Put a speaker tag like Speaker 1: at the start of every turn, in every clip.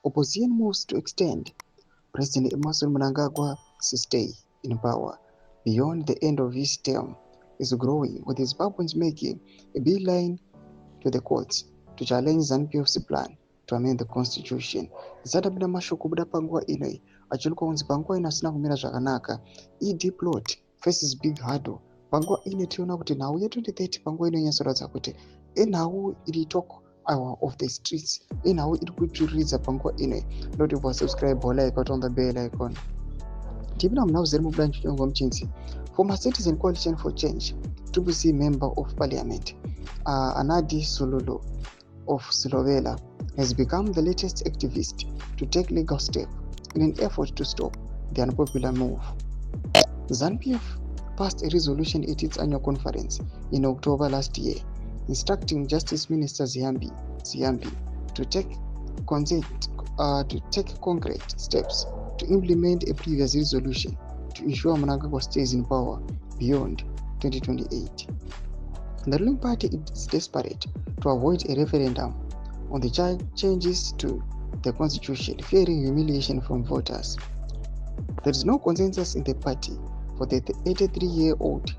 Speaker 1: opposition moves to extend President Emmerson Mnangagwa's stay in power beyond the end of his term is growing, with his Zimbabweans making a beeline to the courts to challenge ZANU-PF's plan to amend the constitution. Zadabwino mashoko kubuda panguva inoi achiuka kunzi panguva ino asina kumira zvakanaka. ED plot faces big hurdle. Panguva ino tinoona kuti nhau ye2030 panguva ino inyasoratidza kuti inhau iri talk of the streets, inhau iri kutsviridza panguva inoi. Not if subscribe like on the bell icon. Tipina munhau ziri mubudanji chongo muchinzi former Citizen Coalition for Change, TBC member of parliament, Anadi Sululu of Slovenia has become the latest activist to take legal steps in an effort to stop the unpopular move. ZANU-PF passed a resolution at its annual conference in October last year, instructing Justice Minister Ziyambi to take concrete steps to implement a previous resolution to ensure Mnangagwa stays in power beyond 2028. The ruling party is desperate to avoid a referendum on the changes to the constitution, fearing humiliation from voters. There is no consensus in the party for the 83-year-old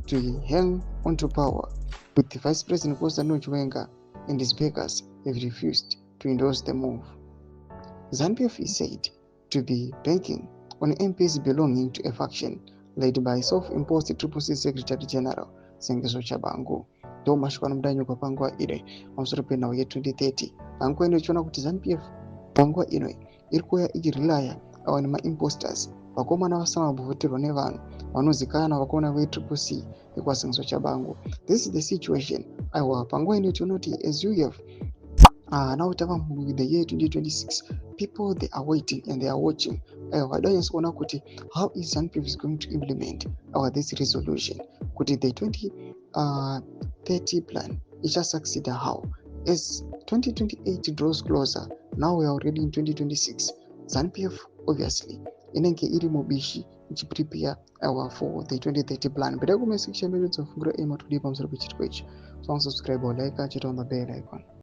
Speaker 1: to hang onto power, with the Vice President Kosano Chiwenga and his backers have refused to endorse the move. ZANU-PF is said to be banking on MPs belonging to a faction led by self-imposed TCC Secretary General Sengezo Chabangu. Ndo mashikano mudanyi kwa panguva ine pamusoro penhau ye2030. Panguva ino ichiona kuti ZANU-PF panguva ino iri kuuya ichirelaya ava nema-imposters, vakomana vasina kumbovoterwa nevanhu vanozikanwa vakaona ve-TCC ekwaSengezo Chabangu. This is the situation. Aiwa, panguva ino tiona kuti as you have now with the year 2026, people they are waiting and they are watching. How is ZANU-PF going to implement this resolution? Could the 2030 plan it shall succeed? How? As 2028 draws closer, now we are already in 2026. ZANU-PF obviously inenge iri mubishi ichiprepare for the 2030 plan. But I go section minutes of grow aim to pamusoro pechitiko ichi. So subscribe or like, chita on the bell icon.